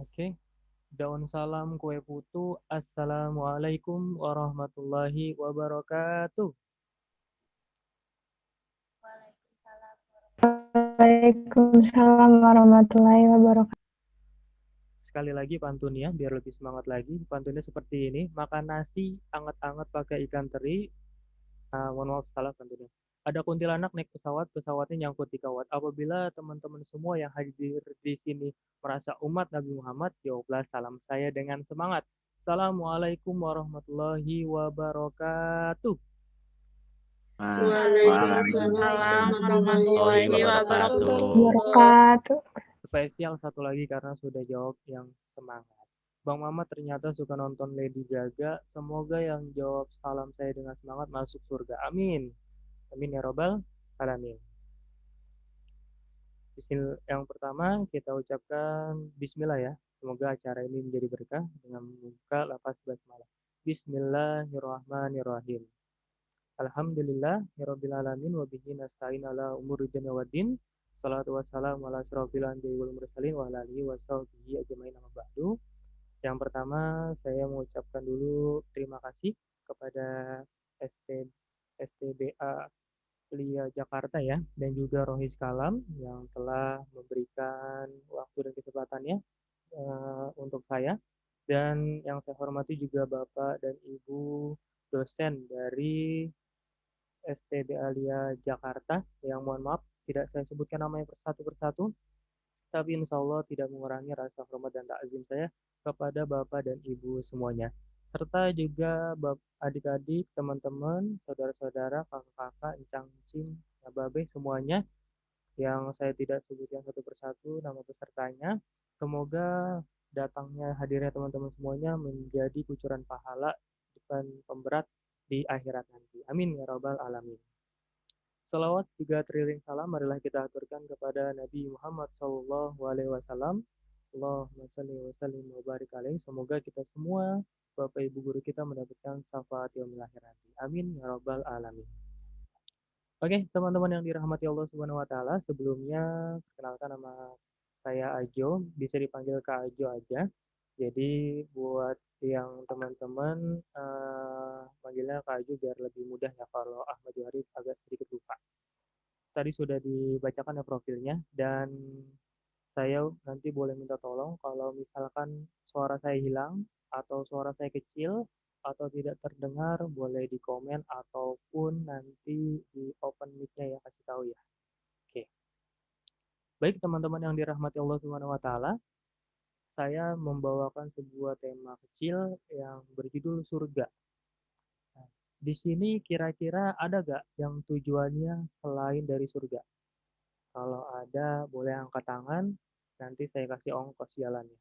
Oke. Daun salam kue putu. Assalamualaikum warahmatullahi wabarakatuh. Waalaikumsalam warahmatullahi wabarakatuh. Sekali lagi pantunnya biar lebih semangat lagi. Pantunnya seperti ini. Makan nasi anget-anget pakai ikan teri. Mohon maaf salah pantunnya. Ada kuntilanak naik pesawat, pesawatnya nyangkut di kawat. Apabila teman-teman semua yang hadir di sini merasa umat Nabi Muhammad, jawablah salam saya dengan semangat. Assalamualaikum warahmatullahi wabarakatuh. Waalaikumsalam Waalaikumsalam warahmatullahi warahmatullahi wabarakatuh. wabarakatuh. Spesial satu lagi karena sudah jawab yang semangat. Bang Mama ternyata suka nonton Lady Gaga. Semoga yang jawab salam saya dengan semangat masuk surga. Amin. Amin ya robbal alamin. Yang pertama kita ucapkan Bismillah ya. Semoga acara ini menjadi berkah dengan membuka lapas basmalah. Bismillahirrahmanirrahim. Alhamdulillah rabbil alamin wa bihi nasta'in ala umuri dunya waddin. Salatu wassalamu ala asrofil anbiya'i wal mursalin wa ala alihi wa sahbihi ajmain amma ba'du. Yang pertama saya mengucapkan dulu terima kasih kepada ST, STBA Lia Jakarta ya dan juga Rohis Kalam yang telah memberikan waktu dan kesempatannya untuk saya, dan yang saya hormati juga Bapak dan Ibu dosen dari STB Alia Jakarta yang mohon maaf tidak saya sebutkan namanya persatu persatu, tapi insya Allah tidak mengurangi rasa hormat dan takzim saya kepada Bapak dan Ibu semuanya, serta juga adik-adik, teman-teman, saudara-saudara, kakak-kakak, encang-encing, babe semuanya yang saya tidak sebutkan satu persatu nama pesertanya. Semoga datangnya hadirnya teman-teman semuanya menjadi kucuran pahala bukan pemberat di akhirat nanti. Amin ya rabbal alamin. Salawat juga teriring salam marilah kita aturkan kepada Nabi Muhammad Sallallahu Alaihi Wasallam. Allahumma salli wa sallim wa barik alaih. Semoga kita semua Bapak Ibu guru kita mendapatkan syafaat yaumil akhir nanti. Amin ya rabbal alamin. Oke, teman-teman yang dirahmati Allah Subhanahu wa taala, sebelumnya perkenalkan nama saya Ajo, bisa dipanggil Kak Ajo aja. Jadi buat yang teman-teman panggilnya Kak Ajo biar lebih mudah ya, kalau Ahmad Johari agak sedikit lupa. Tadi sudah dibacakan ya profilnya, dan saya nanti boleh minta tolong kalau misalkan suara saya hilang atau suara saya kecil atau tidak terdengar, boleh di komen ataupun nanti di open mic-nya ya, kasih tahu ya. Oke. Baik teman-teman yang dirahmati Allah Subhanahu wa taala, saya membawakan sebuah tema kecil yang berjudul surga. Nah, di sini kira-kira ada gak yang tujuannya selain dari surga? Kalau ada, boleh angkat tangan, nanti saya kasih ongkos jalannya.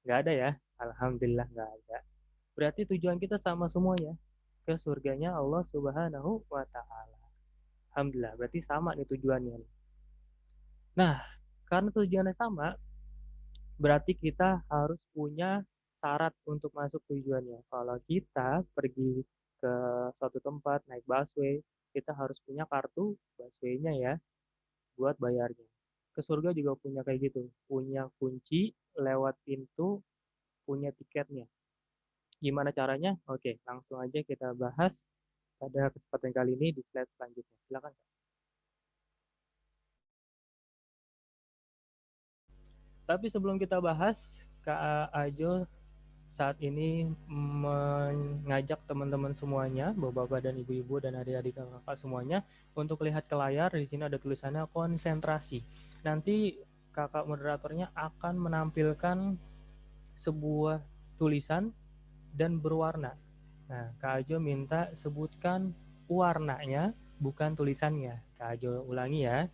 Nggak ada ya? Alhamdulillah nggak ada. Berarti tujuan kita sama semua ya, ke surganya Allah Subhanahu wa Ta'ala. Alhamdulillah, berarti sama nih tujuannya. Nah, karena tujuannya sama, berarti kita harus punya syarat untuk masuk tujuannya. Kalau kita pergi ke suatu tempat naik busway, kita harus punya kartu busway-nya ya, buat bayarnya. Ke surga juga punya kayak gitu, punya kunci, lewat pintu, punya tiketnya. Gimana caranya? Oke, langsung aja kita bahas pada kesempatan kali ini di slide selanjutnya. Silakan. Tapi sebelum kita bahas, Kak Ajo saat ini mengajak teman-teman semuanya, bapak-bapak dan ibu-ibu dan adik-adik kakak semuanya, untuk lihat ke layar. Di sini ada tulisannya konsentrasi. Nanti kakak moderatornya akan menampilkan sebuah tulisan dan berwarna. Nah, Kak Ajo minta sebutkan warnanya, bukan tulisannya. Kak Ajo ulangi ya.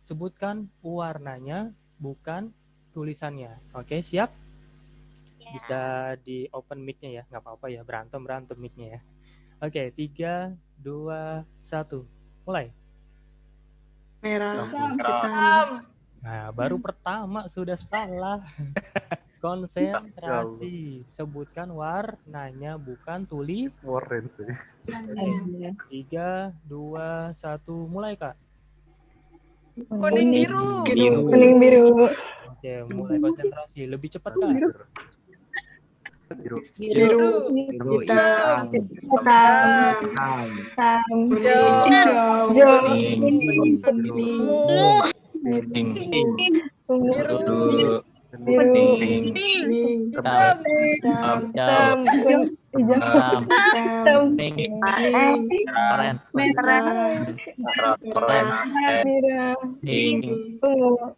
Sebutkan warnanya, bukan tulisannya. Oke, siap? Bisa di open mic-nya ya, nggak apa-apa ya, berantem mic-nya ya. Oke, 3, 2, 1. Mulai. Merah, Hitam. Nah, baru pertama sudah salah. Konsentrasi. Sebutkan warnanya, bukan Orange sih. Oke. 3, 2, 1. Mulai, Kak. Kuning biru. biru. Kuning biru. Oke, Oke, mulai konsentrasi. Lebih cepat kah? Biru. Biru. Hitam. Hitam. Hitam. Hitam. Kuning. Hijau. Hijau. Ungu. Pink. Ungu. Biru. Biru. Pink. Kuning. Hitam. Hitam. Hitam. Hijau. Hitam. Hitam. Pink. Kuning. Oren. Merah. Oren. Merah. Pink. Ungu.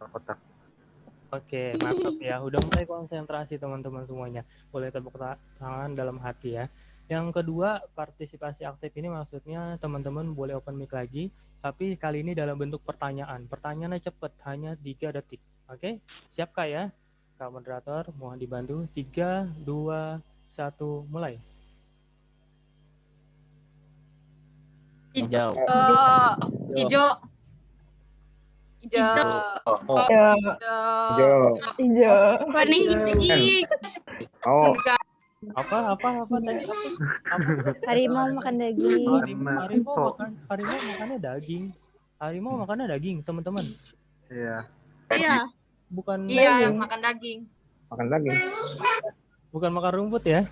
Oke, mantap ya. Udah mulai konsentrasi teman-teman semuanya. Boleh tepuk tangan dalam hati ya. Yang kedua, partisipasi aktif ini maksudnya teman-teman boleh open mic lagi, tapi kali ini dalam bentuk pertanyaan. Pertanyaannya cepat, hanya 3 detik. Oke, siap Kak ya? Kak moderator, mohon dibantu. 3, 2, 1, mulai. Hijau. Hijau. Hijau. Hijau. Hijau. Kuning. Oh. Apa tadi? Apa? Harimau makan daging. Harimau makannya daging. Harimau makannya daging, teman-teman. Iya. Iya. Bukan Iya, makan daging. Makan daging. bukan makan rumput ya?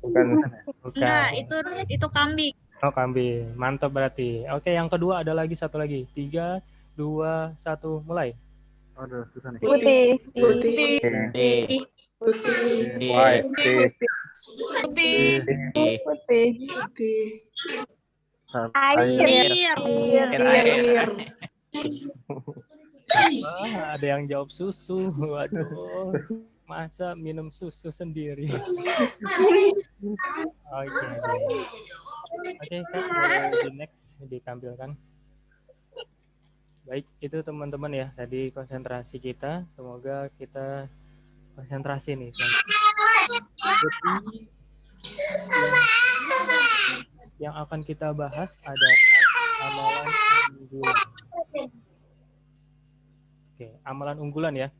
Bukan. Bukan. Enggak, itu kambing. Oh, kambing. Mantap berarti. Oke, yang kedua ada lagi satu lagi. 3, 2, 1, mulai. Aduh, susah nih. Putih. Putih. Putih. Putih. White. Putih. Putih. Putih. Air. Air. Ada yang jawab susu. Waduh. Masa minum susu sendiri? Oke. Oke, Kak, boleh di next ditampilkan. Baik, itu teman-teman ya, tadi konsentrasi kita. Semoga kita konsentrasi nih. Jadi, yang akan kita bahas adalah amalan unggulan. Oke, amalan unggulan ya.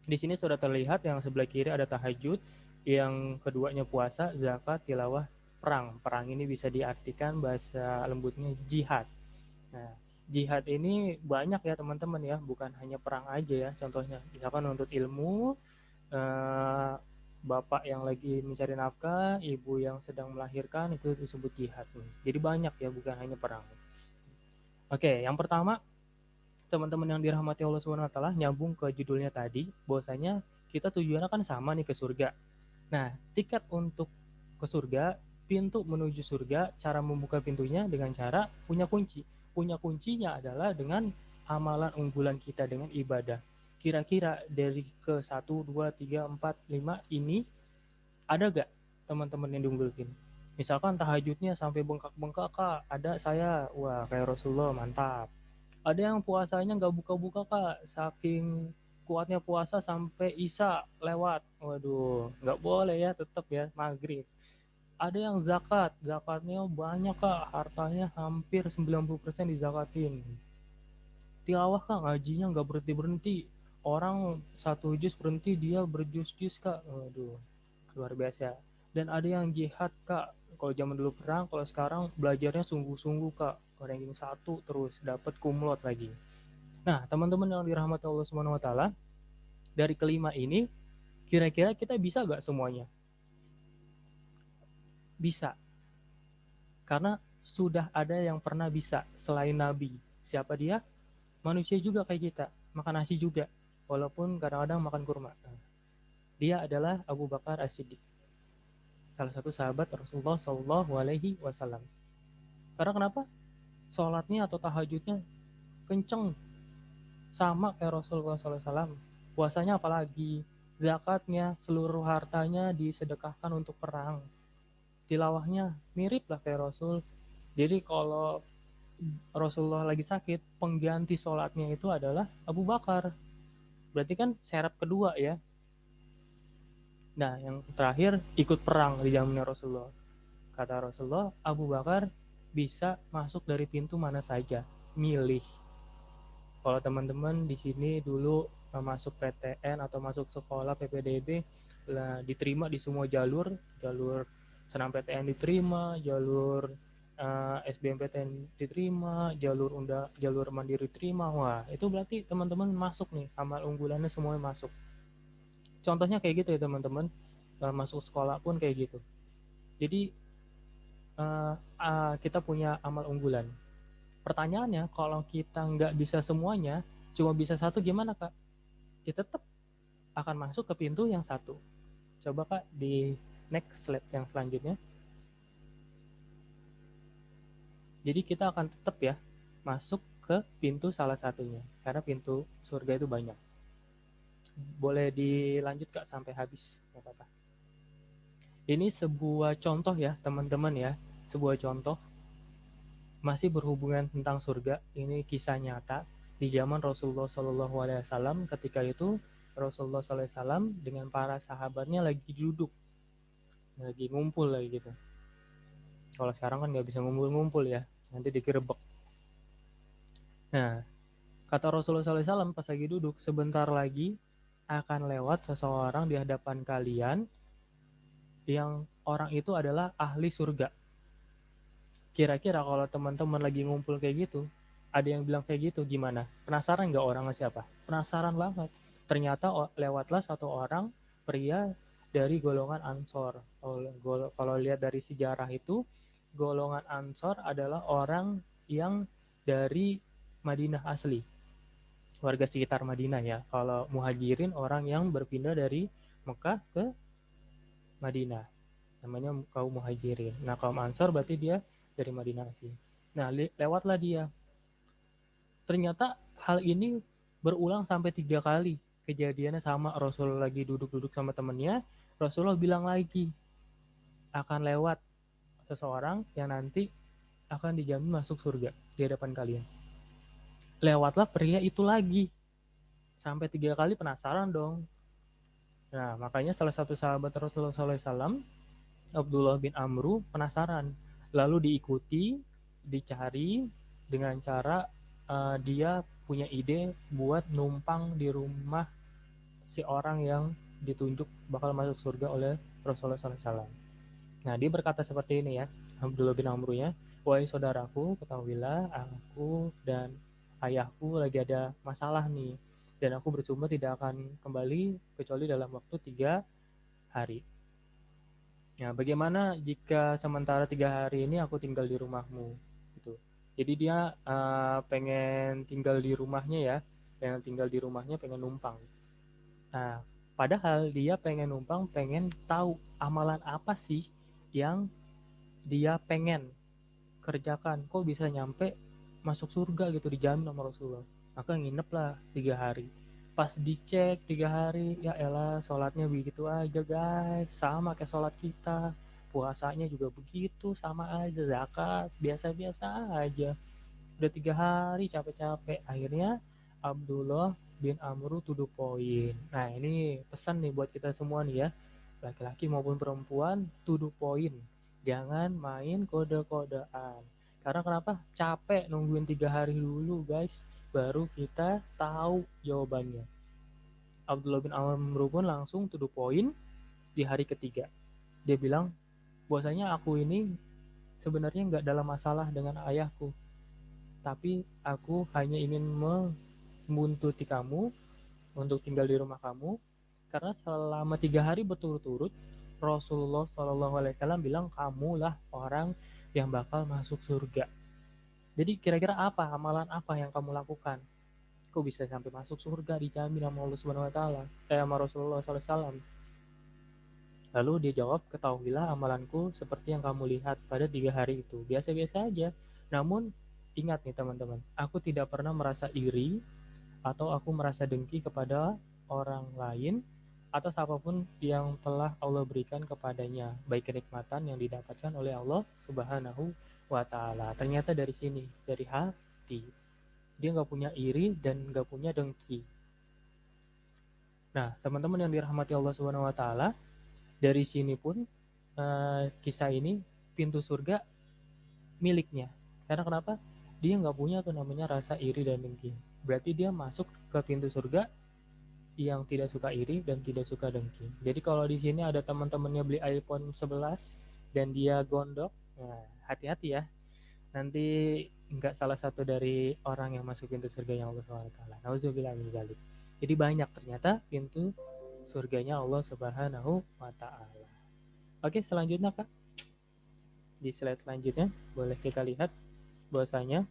Di sini sudah terlihat yang sebelah kiri ada tahajud, yang keduanya puasa, zakat, tilawah, perang. Perang ini bisa diartikan bahasa lembutnya jihad. Nah, jihad ini banyak ya teman-teman ya, bukan hanya perang aja ya. Contohnya, misalkan untuk ilmu, bapak yang lagi mencari nafkah, ibu yang sedang melahirkan, itu disebut jihad. Jadi banyak ya, bukan hanya perang. Oke, yang pertama, teman-teman yang dirahmati Allah SWT, nyambung ke judulnya tadi, bahwasanya kita tujuannya kan sama nih ke surga. Nah, tiket untuk ke surga, pintu menuju surga, cara membuka pintunya dengan cara punya kunci. Punya kuncinya adalah dengan amalan unggulan kita, dengan ibadah. Kira-kira dari ke 1, 2, 3, 4, 5 ini, ada gak teman-teman yang diunggulkan? Misalkan tahajudnya sampai bengkak-bengkak, Kak, ada saya, wah kayak Rasulullah, mantap. Ada yang puasanya nggak buka-buka, Kak, saking kuatnya puasa sampai isya lewat. Waduh, nggak boleh ya, tetap ya, maghrib. Ada yang zakatnya banyak, Kak, hartanya hampir 90% dizakatin. Tilawah, Kak, ngajinya nggak berhenti-berhenti. Orang satu juz berhenti, dia berjuz-juz, Kak. Waduh, luar biasa. Dan ada yang jihad, Kak. Kalau zaman dulu perang, kalau sekarang belajarnya sungguh-sungguh, Kak. Ranking 1 terus dapat kumlot lagi. Nah, teman-teman yang dirahmati Allah Subhanahu wa taala, dari kelima ini kira-kira kita bisa gak semuanya? Bisa. Karena sudah ada yang pernah bisa selain nabi. Siapa dia? Manusia juga kayak kita, makan nasi juga, walaupun kadang-kadang makan kurma. Dia adalah Abu Bakar As-Siddiq, salah satu sahabat Rasulullah SAW. Karena kenapa? Sholatnya atau tahajudnya kenceng sama kayak Rasulullah SAW. Puasanya apalagi, zakatnya, seluruh hartanya disedekahkan untuk perang. Tilawahnya mirip lah kayak Rasul. Jadi kalau Rasulullah lagi sakit, pengganti sholatnya itu adalah Abu Bakar. Berarti kan syarat kedua ya. Nah, yang terakhir ikut perang di zamannya Rasulullah. Kata Rasulullah, Abu Bakar bisa masuk dari pintu mana saja, milih. Kalau teman-teman di sini dulu masuk PTN atau masuk sekolah PPDB, diterima di semua jalur SNMPTN diterima, jalur SBMPTN diterima, jalur mandiri diterima. Wah, itu berarti teman-teman masuk nih, amal unggulannya semuanya masuk. Contohnya kayak gitu ya teman-teman, masuk sekolah pun kayak gitu. Jadi kita punya amal unggulan. Pertanyaannya, kalau kita nggak bisa semuanya, cuma bisa satu, gimana Kak? Kita tetap akan masuk ke pintu yang satu. Coba Kak di next slide yang selanjutnya. Jadi kita akan tetap ya masuk ke pintu salah satunya, karena pintu surga itu banyak. Boleh dilanjut Kak sampai habis, nggak apa-apa. Ini sebuah contoh ya teman-teman ya, sebuah contoh masih berhubungan tentang surga. Ini kisah nyata di zaman Rasulullah SAW. Ketika itu Rasulullah SAW dengan para sahabatnya lagi duduk, lagi ngumpul lagi gitu. Kalau sekarang kan nggak bisa ngumpul-ngumpul ya, nanti digerebek. Nah, kata Rasulullah SAW pas lagi duduk, sebentar lagi akan lewat seseorang di hadapan kalian yang orang itu adalah ahli surga. Kira-kira kalau teman-teman lagi ngumpul kayak gitu, ada yang bilang kayak gitu, gimana? Penasaran nggak orangnya siapa? Penasaran banget. Ternyata lewatlah satu orang pria dari golongan Ansor. Kalau lihat dari sejarah itu, golongan Ansor adalah orang yang dari Madinah asli, warga sekitar Madinah ya. Kalau Muhajirin orang yang berpindah dari Mekah ke Madinah, namanya kaum Muhajirin. Nah, kaum Ansor berarti dia dari Madinah asli. Nah, lewatlah dia. Ternyata hal ini berulang sampai 3 kali. Kejadiannya sama, Rasul lagi duduk-duduk sama temennya, Rasulullah bilang lagi, akan lewat seseorang yang nanti akan dijamin masuk surga di hadapan kalian. Lewatlah pria itu lagi. Sampai 3 kali, penasaran dong. Nah, makanya salah satu sahabat Rasulullah SAW, Abdullah bin Amru, penasaran. Lalu diikuti, dicari dengan cara dia punya ide buat numpang di rumah si orang yang ditunjuk bakal masuk surga oleh Rasulullah SAW. Nah, dia berkata seperti ini ya, Abdullah bin Amru ya, wahai saudaraku, ketahuilah aku dan ayahku lagi ada masalah nih, dan aku bersumpah tidak akan kembali kecuali dalam waktu 3 hari. Nah, bagaimana jika sementara 3 hari ini aku tinggal di rumahmu? Gitu. Jadi dia pengen tinggal di rumahnya ya, pengen numpang. Nah, padahal dia pengen numpang, pengen tahu amalan apa sih yang dia pengen kerjakan. Kok bisa nyampe masuk surga gitu, dijamin sama Rasulullah. Maka nginep lah 3 hari. Pas dicek 3 hari, ya elah sholatnya begitu aja guys, sama kayak sholat kita. Puasanya juga begitu, sama aja. Zakat biasa-biasa aja. Udah 3 hari capek-capek, akhirnya Abdullah bin Amru to the point. Nah, ini pesan nih buat kita semua nih ya, laki-laki maupun perempuan, to the point. Jangan main kode-kodean. Karena kenapa? Capek nungguin 3 hari dulu guys, baru kita tahu jawabannya. Abdullah bin Amru pun langsung to the point di hari ketiga. Dia bilang, bahwasanya aku ini sebenarnya nggak dalam masalah dengan ayahku, tapi aku hanya ingin membuntuti kamu untuk tinggal di rumah kamu, karena selama 3 hari berturut-turut Rasulullah SAW bilang kamulah orang yang bakal masuk surga. Jadi kira-kira apa amalan apa yang kamu lakukan? Kok bisa sampai masuk surga dijamin sama Allah Subhanahu Wa Taala? Sama Rasulullah SAW. Lalu dia jawab, ketahuilah amalanku seperti yang kamu lihat pada 3 hari itu, biasa-biasa aja. Namun ingat nih teman-teman, aku tidak pernah merasa iri atau aku merasa dengki kepada orang lain atas apapun yang telah Allah berikan kepadanya, baik kenikmatan yang didapatkan oleh Allah Subhanahu wa Ta'ala. Ternyata dari sini, dari hati, dia nggak punya iri dan nggak punya dengki. Nah, teman-teman yang dirahmati Allah Subhanahu wa Ta'ala, dari sini pun kisah ini pintu surga miliknya. Karena kenapa? Dia nggak punya tuh namanya rasa iri dan dengki. Berarti dia masuk ke pintu surga yang tidak suka iri dan tidak suka dengki. Jadi kalau di sini ada teman-temannya beli iPhone 11 dan dia gondok, nah hati-hati ya. nanti nggak salah satu dari orang yang masuk pintu surganya Allah Subhanahu wa taala. Nauzubillah min dzalik. Jadi banyak ternyata pintu surganya Allah Subhanahu wa taala. Oke, selanjutnya Kak. Di slide selanjutnya boleh kita lihat bahwasanya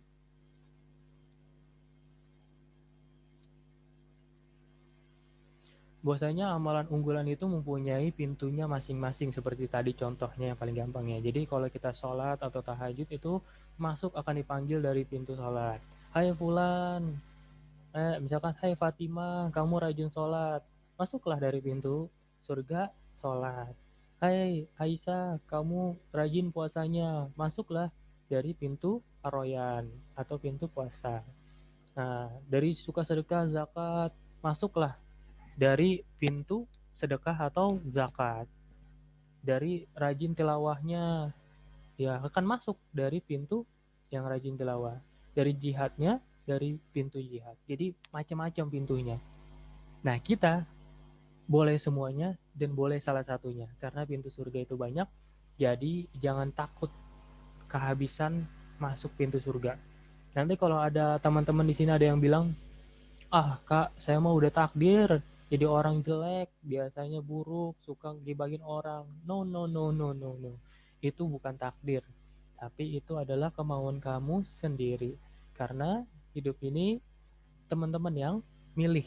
amalan unggulan itu mempunyai pintunya masing-masing seperti tadi contohnya yang paling gampang ya. Jadi kalau kita sholat atau tahajud itu masuk akan dipanggil dari pintu sholat. Hai Fulan, misalkan hai Fatimah, kamu rajin sholat, masuklah dari pintu surga sholat. Hai Aisyah, kamu rajin puasanya, masuklah dari pintu Ar-Rayyan atau pintu puasa. Nah, dari suka sedekah zakat, masuklah dari pintu sedekah atau zakat. Dari rajin tilawahnya, ya akan masuk dari pintu yang rajin tilawah. Dari jihadnya, dari pintu jihad. Jadi macam-macam pintunya. Nah, kita boleh semuanya dan boleh salah satunya. Karena pintu surga itu banyak, jadi jangan takut kehabisan masuk pintu surga. Nanti kalau ada teman-teman di sini ada yang bilang, ah kak, saya mau udah takdir jadi orang jelek, biasanya buruk, suka gibahin orang. No, no, no, no, no, no. Itu bukan takdir. Tapi itu adalah kemauan kamu sendiri. Karena hidup ini teman-teman yang milih.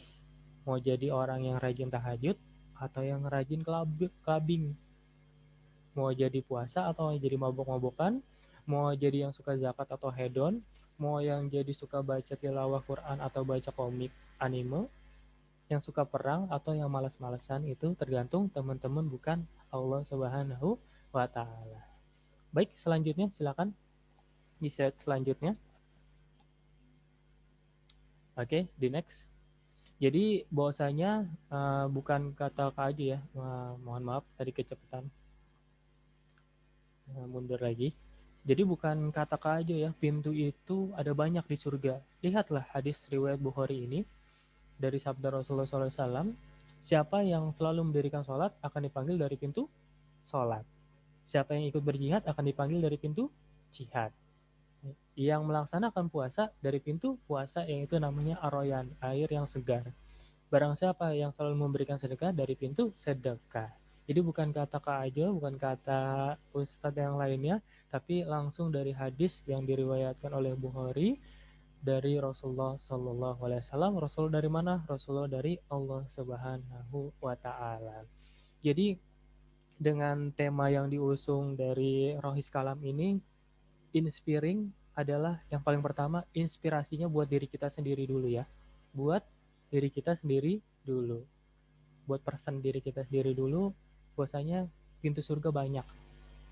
Mau jadi orang yang rajin tahajud atau yang rajin clubbing. Mau jadi puasa atau jadi mabok-mabokan. Mau jadi yang suka zakat atau hedon. Mau yang jadi suka baca tilawah Quran atau baca komik anime. Yang suka perang atau yang malas-malasan itu tergantung teman-teman, bukan Allah Subhanahu wa taala. Baik, selanjutnya silakan di slide selanjutnya. Oke, di next. Jadi bahwasanya bukan kata aja ya. Mohon maaf tadi kecepatan. Mundur lagi. Jadi bukan kata aja ya, pintu itu ada banyak di surga. Lihatlah hadis riwayat Bukhari ini. Dari sabda Rasulullah SAW, siapa yang selalu mendirikan sholat akan dipanggil dari pintu sholat. Siapa yang ikut berjihad akan dipanggil dari pintu jihad. Yang melaksanakan puasa dari pintu puasa, yang itu namanya Ar-Rayyan, air yang segar. Barang siapa yang selalu memberikan sedekah dari pintu sedekah. Jadi bukan kata aja, bukan kata ustadz yang lainnya, tapi langsung dari hadis yang diriwayatkan oleh Bukhari dari Rasulullah Shallallahu Alaihi Wasallam. Rasul dari mana? Rasulullah dari Allah Subhanahu Wa Taala. Jadi dengan tema yang diusung dari Rohis Kalam ini, inspiring adalah yang paling pertama, inspirasinya buat diri kita sendiri dulu ya. Buat diri kita sendiri dulu. Buat person diri kita sendiri dulu, bahwasanya pintu surga banyak.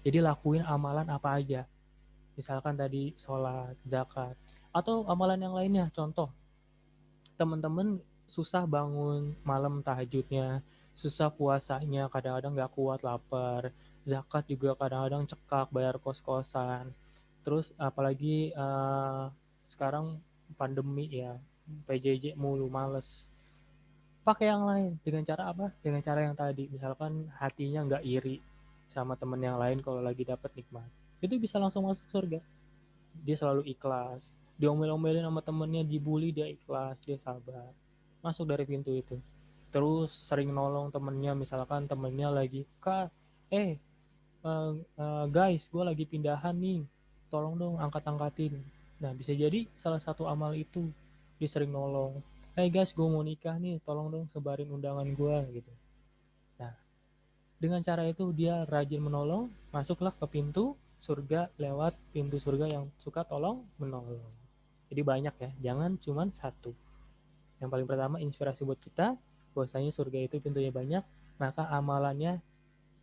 Jadi lakuin amalan apa aja. Misalkan tadi sholat, zakat, atau amalan yang lainnya. Contoh, teman-teman susah bangun malam tahajudnya, susah puasanya, kadang-kadang nggak kuat, lapar. Zakat juga kadang-kadang cekak, bayar kos-kosan. Terus apalagi sekarang pandemi ya, PJJ mulu, males. Pakai yang lain. Dengan cara apa? Dengan cara yang tadi. Misalkan hatinya nggak iri sama temen yang lain kalau lagi dapat nikmat. Itu bisa langsung masuk surga. Dia selalu ikhlas, diomel-omelin sama temennya, dibully, dia ikhlas, dia sabar, masuk dari pintu itu. Terus sering nolong temennya, misalkan temennya lagi, kak, guys, gue lagi pindahan nih, tolong dong angkat-angkatin. Nah, bisa jadi salah satu amal itu, dia sering nolong. Guys, gue mau nikah nih, tolong dong sebarin undangan gue gitu. Nah, dengan cara itu dia rajin menolong, masuklah ke pintu surga lewat pintu surga yang suka tolong menolong. Jadi banyak ya, jangan cuma satu. Yang paling pertama inspirasi buat kita, bahwasanya surga itu pintunya banyak, maka amalannya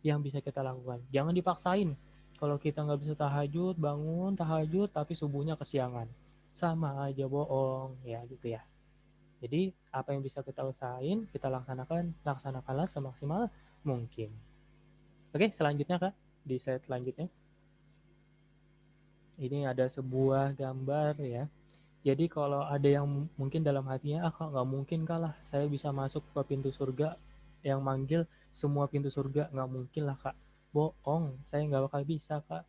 yang bisa kita lakukan. Jangan dipaksain. Kalau kita nggak bisa tahajud, bangun tahajud tapi subuhnya kesiangan, sama aja bohong ya gitu ya. Jadi apa yang bisa kita usahain, kita laksanakanlah semaksimal mungkin. Oke, selanjutnya Kak, di slide selanjutnya. Ini ada sebuah gambar ya. Jadi kalau ada yang mungkin dalam hatinya, kok nggak mungkin kalah saya bisa masuk ke pintu surga yang manggil semua pintu surga, nggak mungkin lah Kak. Bohong, saya nggak bakal bisa Kak.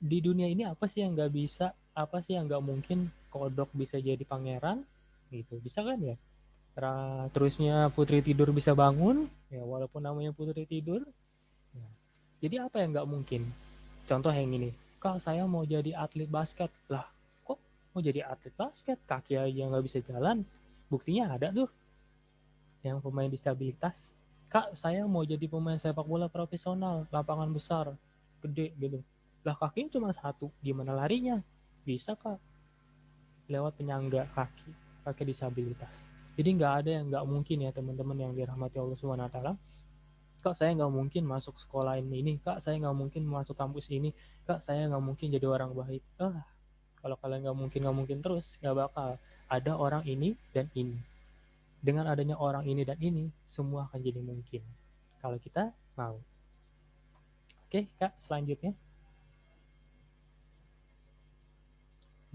di dunia ini apa sih yang nggak bisa, apa sih yang nggak mungkin. Kodok bisa jadi pangeran gitu, bisa kan ya. Terusnya putri tidur bisa bangun ya, walaupun namanya putri tidur. Nah, jadi apa yang nggak mungkin? Contoh yang ini, kak saya mau jadi atlet basket. Lah kok mau jadi atlet basket, kaki aja nggak bisa jalan. Buktinya ada tuh yang pemain disabilitas. Kak saya mau jadi pemain sepak bola profesional, lapangan besar gede gitu. Lah kakinya cuma satu, gimana larinya? Bisa kak, lewat penyangga kaki disabilitas. Jadi nggak ada yang nggak mungkin ya teman-teman yang dirahmati Allah Subhanahu Wa Taala. Kak saya nggak mungkin masuk sekolah ini, kak saya nggak mungkin masuk kampus ini, kak saya nggak mungkin jadi orang baik. Kalau kalian nggak mungkin terus, nggak bakal ada orang ini dan ini. Dengan adanya orang ini dan ini, semua akan jadi mungkin kalau kita mau. Oke kak, selanjutnya.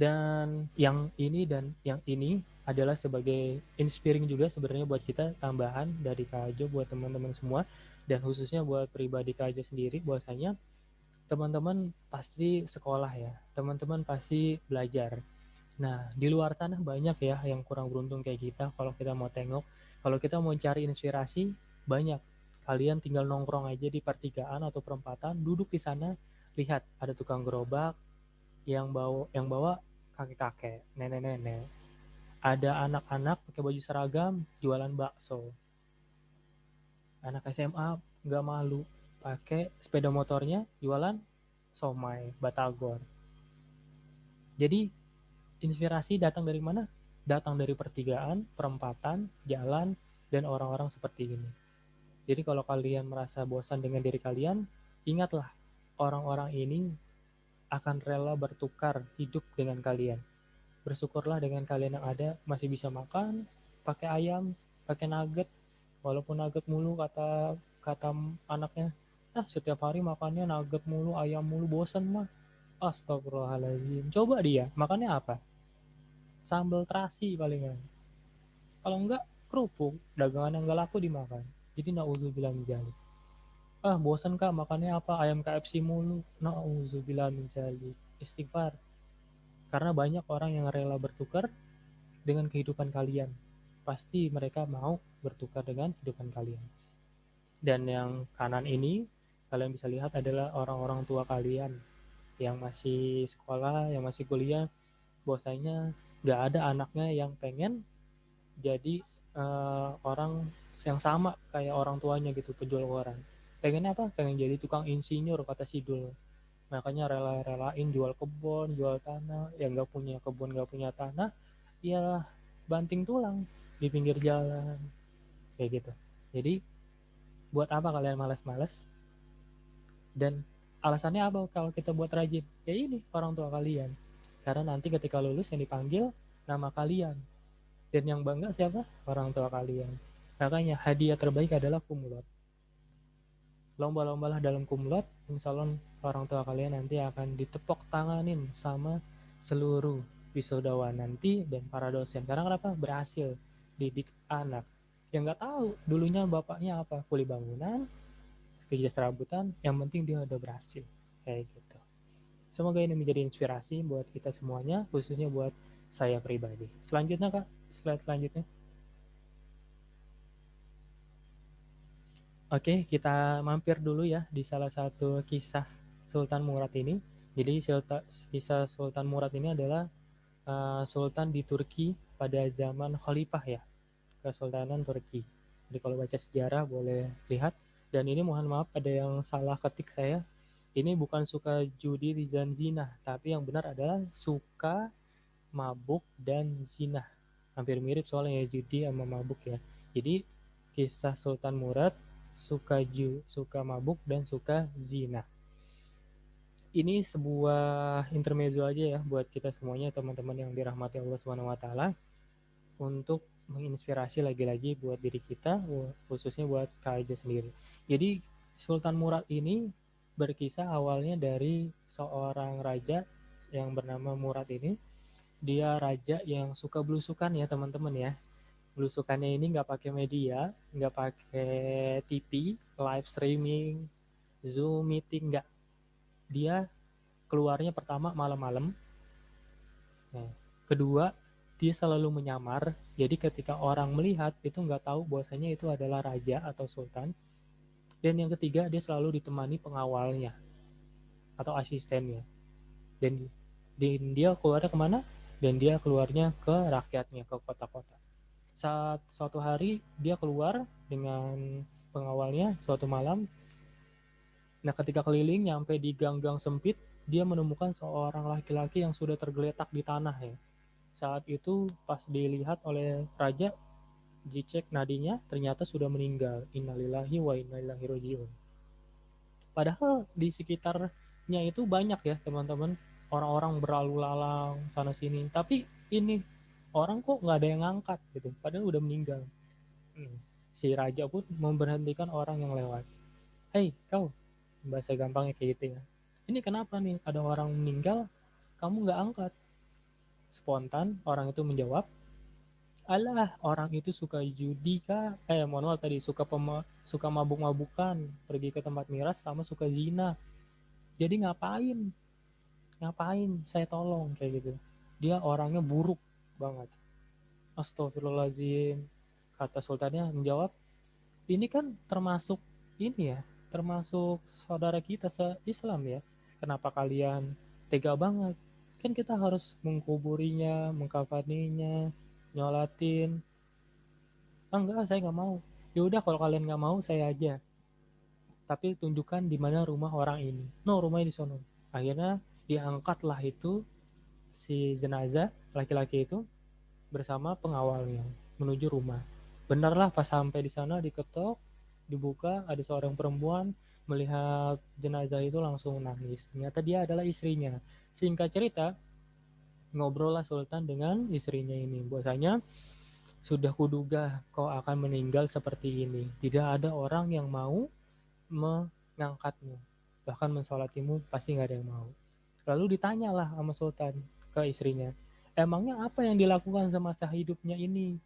Dan yang ini adalah sebagai inspiring juga sebenarnya buat kita, tambahan dari Kak Ajo buat teman-teman semua, dan khususnya buat pribadi Kak Ajo sendiri. Bahwasanya teman-teman pasti sekolah ya, teman-teman pasti belajar. Nah di luar sana banyak ya yang kurang beruntung kayak kita. Kalau kita mau tengok, kalau kita mau cari inspirasi, banyak. Kalian tinggal nongkrong aja di pertigaan atau perempatan, duduk di sana, lihat ada tukang gerobak yang bawa kakek-kakek, nenek-nenek. Ada anak-anak pakai baju seragam jualan bakso. Anak SMA nggak malu pakai sepeda motornya jualan somai, batagor. Jadi inspirasi datang dari mana? Datang dari pertigaan, perempatan, jalan, dan orang-orang seperti ini. Jadi kalau kalian merasa bosan dengan diri kalian, ingatlah orang-orang ini akan rela bertukar hidup dengan kalian. Bersyukurlah dengan kalian yang ada, masih bisa makan pakai ayam, pakai nugget, walaupun nugget mulu kata kata anaknya. Setiap hari makannya nugget mulu, ayam mulu, bosan mah. Astagfirullahaladzim. Coba dia makannya apa? Sambal terasi palingan. Kalau enggak kerupuk, dagangan yang enggak laku dimakan. Jadi nauzubillah min dzalik. Bosan kak makannya apa? Ayam KFC mulu. Nauzubillah min dzalik. Istighfar. Karena banyak orang yang rela bertukar dengan kehidupan kalian. Pasti mereka mau bertukar dengan kehidupan kalian. Dan yang kanan ini, kalian bisa lihat adalah orang-orang tua kalian yang masih sekolah, yang masih kuliah. Bahwasanya gak ada anaknya yang pengen jadi orang yang sama kayak orang tuanya gitu, penjual koran. Pengen apa? Pengen jadi tukang insinyur kata Sidul. Makanya rela-relain jual kebun, jual tanah. Yang nggak punya kebun, nggak punya tanah, ya banting tulang di pinggir jalan kayak gitu. Jadi buat apa kalian malas-malas? Dan alasannya apa kalau kita buat rajin? Ya ini orang tua kalian. Karena nanti ketika lulus yang dipanggil nama kalian. Dan yang bangga siapa? Orang tua kalian. Makanya hadiah terbaik adalah kumlot. Lomba-lombalah dalam kumlot, insya Allah orang tua kalian nanti akan ditepok tanganin sama seluruh wisudawan nanti dan para dosen. Karena kenapa? Berhasil didik anak yang nggak tahu dulunya bapaknya apa, kuli bangunan, kerja serabutan, yang penting dia udah berhasil kayak gitu. Semoga ini menjadi inspirasi buat kita semuanya, khususnya buat saya pribadi. Selanjutnya kak, slide selanjutnya. Oke, kita mampir dulu ya di salah satu kisah Sultan Murad ini. Jadi kisah Sultan Murad ini adalah sultan di Turki pada zaman Khalifah ya, Kesultanan Turki. Jadi kalau baca sejarah boleh lihat. Dan ini mohon maaf ada yang salah ketik saya. Ini bukan suka judi dan zina, tapi yang benar adalah suka mabuk dan zina. Hampir mirip soalnya ya, judi sama mabuk ya. Jadi kisah Sultan Murad suka mabuk dan suka zina. Ini sebuah intermezzo aja ya buat kita semuanya, teman-teman yang dirahmati Allah Subhanahu wa taala, untuk menginspirasi lagi-lagi buat diri kita, khususnya buat Kak Aja sendiri. Jadi Sultan Murad ini berkisah awalnya dari seorang raja yang bernama Murad ini. Dia raja yang suka belusukan ya teman-teman ya. Belusukannya ini nggak pakai media, nggak pakai TV, live streaming, Zoom meeting, nggak. Dia keluarnya pertama malam-malam. Nah, kedua, dia selalu menyamar. Jadi ketika orang melihat itu nggak tahu bahwasanya itu adalah raja atau sultan. Dan yang ketiga, dia selalu ditemani pengawalnya atau asistennya. Dan dia keluarnya kemana? Dan dia keluarnya ke rakyatnya, ke kota-kota. Saat suatu hari dia keluar dengan pengawalnya suatu malam. Nah, ketika keliling nyampe di gang-gang sempit, dia menemukan seorang laki-laki yang sudah tergeletak di tanah ya. Saat itu pas dilihat oleh raja, dicek nadinya ternyata sudah meninggal. Innalillahi wa inna ilaihi rajiun. Padahal di sekitarnya itu banyak ya teman-teman, orang-orang berlalu lalang sana sini. Tapi ini orang kok nggak ada yang ngangkat gitu, padahal udah meninggal. Si raja pun memberhentikan orang yang lewat. Hei kau, bahasa gampangnya kayak gitu ya. Ini kenapa nih ada orang meninggal, kamu nggak angkat? Spontan orang itu menjawab, alah orang itu suka judi kak. Mohon maaf tadi suka mabuk-mabukan, pergi ke tempat miras sama suka zina. Jadi ngapain saya tolong kayak gitu. Dia orangnya buruk banget. Astagfirullahaladzim. Kata sultannya menjawab, ini kan termasuk ini ya, termasuk saudara kita se-Islam ya. Kenapa kalian tega banget? Kan kita harus mengkuburinya, mengkafaninya, nyolatin. Enggak, saya nggak mau. Ya udah kalau kalian nggak mau, saya aja. Tapi tunjukkan di mana rumah orang ini. No, rumahnya di sono. Akhirnya diangkatlah itu si jenazah laki-laki itu bersama pengawalnya menuju rumah. Benarlah pas sampai di sana diketok, dibuka, ada seorang perempuan melihat jenazah itu langsung nangis. Ternyata dia adalah istrinya. Singkat cerita, ngobrol lah Sultan dengan istrinya ini. Bahwasanya sudah kuduga kau akan meninggal seperti ini. Tidak ada orang yang mau mengangkatmu. Bahkan mensolatimu pasti nggak ada yang mau. Lalu ditanyalah sama Sultan ke istrinya, emangnya apa yang dilakukan semasa hidupnya ini?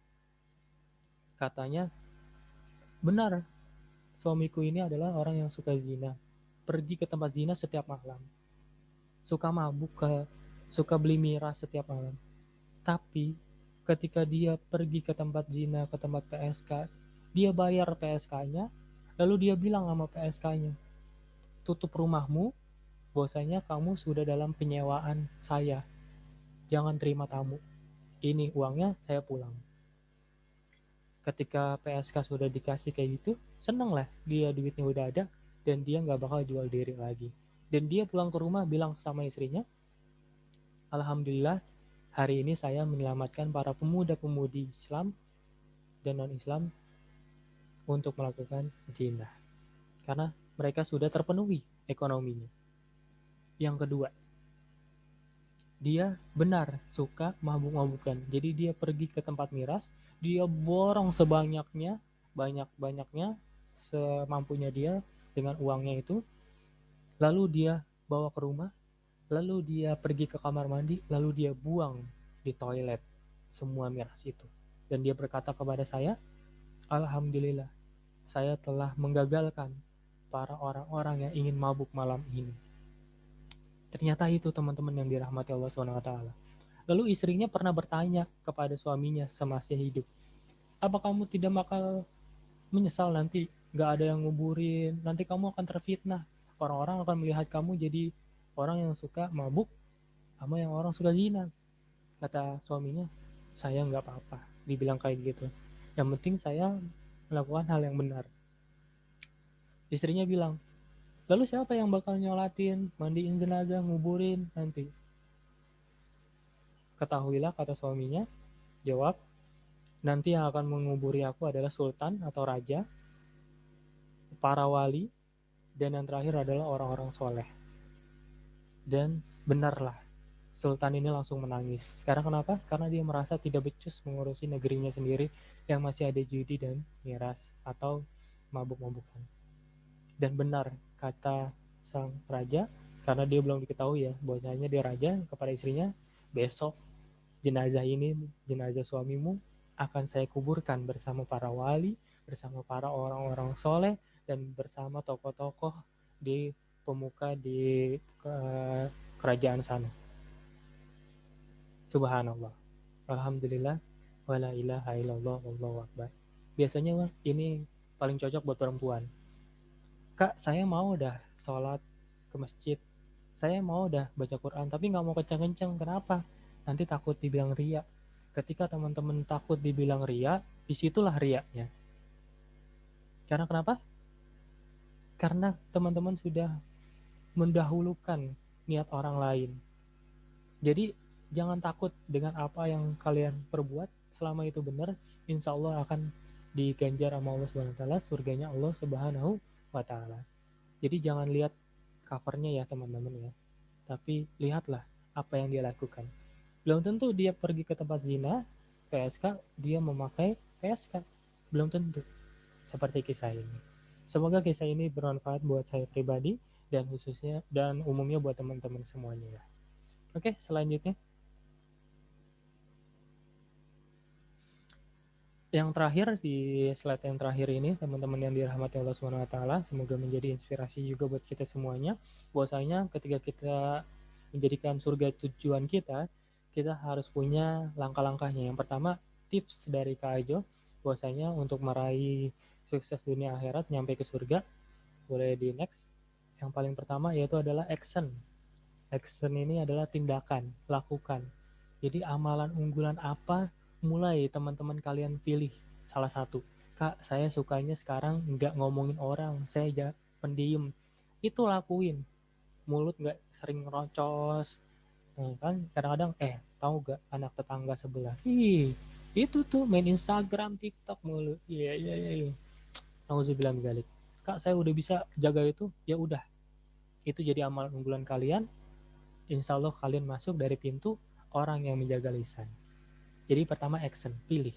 Katanya, benar, suamiku ini adalah orang yang suka zina. Pergi ke tempat zina setiap malam. Suka mabuk, suka beli miras setiap malam. Tapi ketika dia pergi ke tempat zina, ke tempat PSK, dia bayar PSK-nya, lalu dia bilang sama PSK-nya, tutup rumahmu, bahwasanya kamu sudah dalam penyewaan saya. Jangan terima tamu. Ini uangnya, saya pulang. Ketika PSK sudah dikasih kayak gitu, seneng lah, dia duitnya udah ada dan dia nggak bakal jual diri lagi. Dan dia pulang ke rumah bilang sama istrinya, alhamdulillah hari ini saya menyelamatkan para pemuda-pemudi Islam dan non-Islam untuk melakukan zina karena mereka sudah terpenuhi ekonominya. Yang kedua, dia benar suka mabuk-mabukan. Jadi dia pergi ke tempat miras, dia borong sebanyaknya, banyak-banyaknya, semampunya dia dengan uangnya itu. Lalu dia bawa ke rumah, lalu dia pergi ke kamar mandi, lalu dia buang di toilet semua miras itu. Dan dia berkata kepada saya, alhamdulillah, saya telah menggagalkan para orang-orang yang ingin mabuk malam ini. Ternyata itu teman-teman yang dirahmati Allah SWT. Lalu istrinya pernah bertanya kepada suaminya semasa hidup, apa kamu tidak bakal menyesal nanti gak ada yang nguburin, nanti kamu akan terfitnah, orang-orang akan melihat kamu jadi orang yang suka mabuk sama yang orang suka zina. Kata suaminya, saya gak apa-apa, dibilang kayak gitu, yang penting saya melakukan hal yang benar. Istrinya bilang, lalu siapa yang bakal nyolatin, mandiin jenazah, nguburin nanti? Ketahuilah, kata suaminya, jawab, nanti yang akan menguburi aku adalah sultan atau raja, para wali, dan yang terakhir adalah orang-orang soleh. Dan benarlah, sultan ini langsung menangis. Karena kenapa? Karena dia merasa tidak becus mengurusi negerinya sendiri yang masih ada judi dan miras atau mabuk-mabukan. Dan benar kata sang raja, karena dia belum diketahui ya bahwasanya dia raja, kepada istrinya, besok jenazah ini, jenazah suamimu akan saya kuburkan bersama para wali, bersama para orang-orang soleh, dan bersama tokoh-tokoh di pemuka di kerajaan sana. Subhanallah, alhamdulillah, wala ilaha illallah, wallahu akbar. Biasanya Bang, ini paling cocok buat perempuan. Kak, saya mau dah sholat ke masjid, saya mau dah baca Quran, tapi nggak mau kenceng-kenceng. Kenapa? Nanti takut dibilang ria. Ketika teman-teman takut dibilang ria, disitulah riaknya. Karena kenapa? Karena teman-teman sudah mendahulukan niat orang lain. Jadi jangan takut dengan apa yang kalian perbuat. Selama itu benar, insya Allah akan diganjar sama Allah Subhanahu Wa Taala, surganya Allah Subhanahu Wa Taala. Jadi jangan lihat covernya ya teman-teman ya, tapi lihatlah apa yang dia lakukan. Belum tentu dia pergi ke tempat zina, PSK, dia memakai PSK. Belum tentu. Seperti kisah ini. Semoga kisah ini bermanfaat buat saya pribadi dan khususnya dan umumnya buat teman-teman semuanya ya. Oke, selanjutnya. Yang terakhir di slide yang terakhir ini, teman-teman yang dirahmati Allah Subhanahu wa taala, semoga menjadi inspirasi juga buat kita semuanya. Bahwasanya ketika kita menjadikan surga tujuan kita harus punya langkah-langkahnya. Yang pertama, tips dari Kak Ajo bahwasanya untuk meraih sukses dunia akhirat nyampe ke surga, boleh di next. Yang paling pertama yaitu adalah action. Action ini adalah tindakan, lakukan. Jadi amalan unggulan apa, mulai teman-teman kalian pilih salah satu. Kak, saya sukanya sekarang nggak ngomongin orang, saya pendiam. Itu lakuin. Mulut nggak sering ngerocos. Nah, kan kadang-kadang, tahu nggak anak tetangga sebelah? Itu tuh main Instagram, TikTok mulu. Iya. Nauzubillah min dzalik. Kak, saya udah bisa jaga itu, ya udah. Itu jadi amalan unggulan kalian. Insya Allah kalian masuk dari pintu orang yang menjaga lisan. Jadi pertama action, pilih.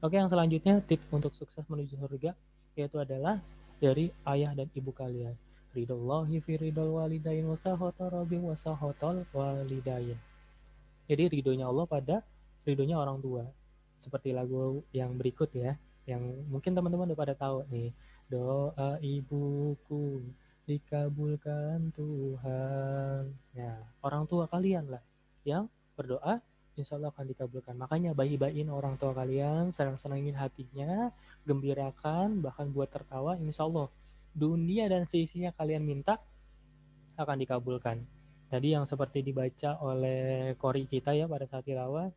Oke, yang selanjutnya tips untuk sukses menuju surga yaitu adalah dari ayah dan ibu kalian. Ridallahi fi ridal walidain wa sahatar rabbi wa sahatal walidain. Jadi ridhonya Allah pada ridhonya orang tua. Seperti lagu yang berikut ya, yang mungkin teman-teman udah pada tahu nih. Doa ibuku dikabulkan Tuhan. Nah, orang tua kalian lah yang berdoa, insya Allah akan dikabulkan. Makanya bayi-bayin orang tua kalian, senang-senangin hatinya, gembirakan, bahkan buat tertawa, insya Allah dunia dan seisinya kalian minta akan dikabulkan. Tadi yang seperti dibaca oleh kori kita ya pada saat tilawah,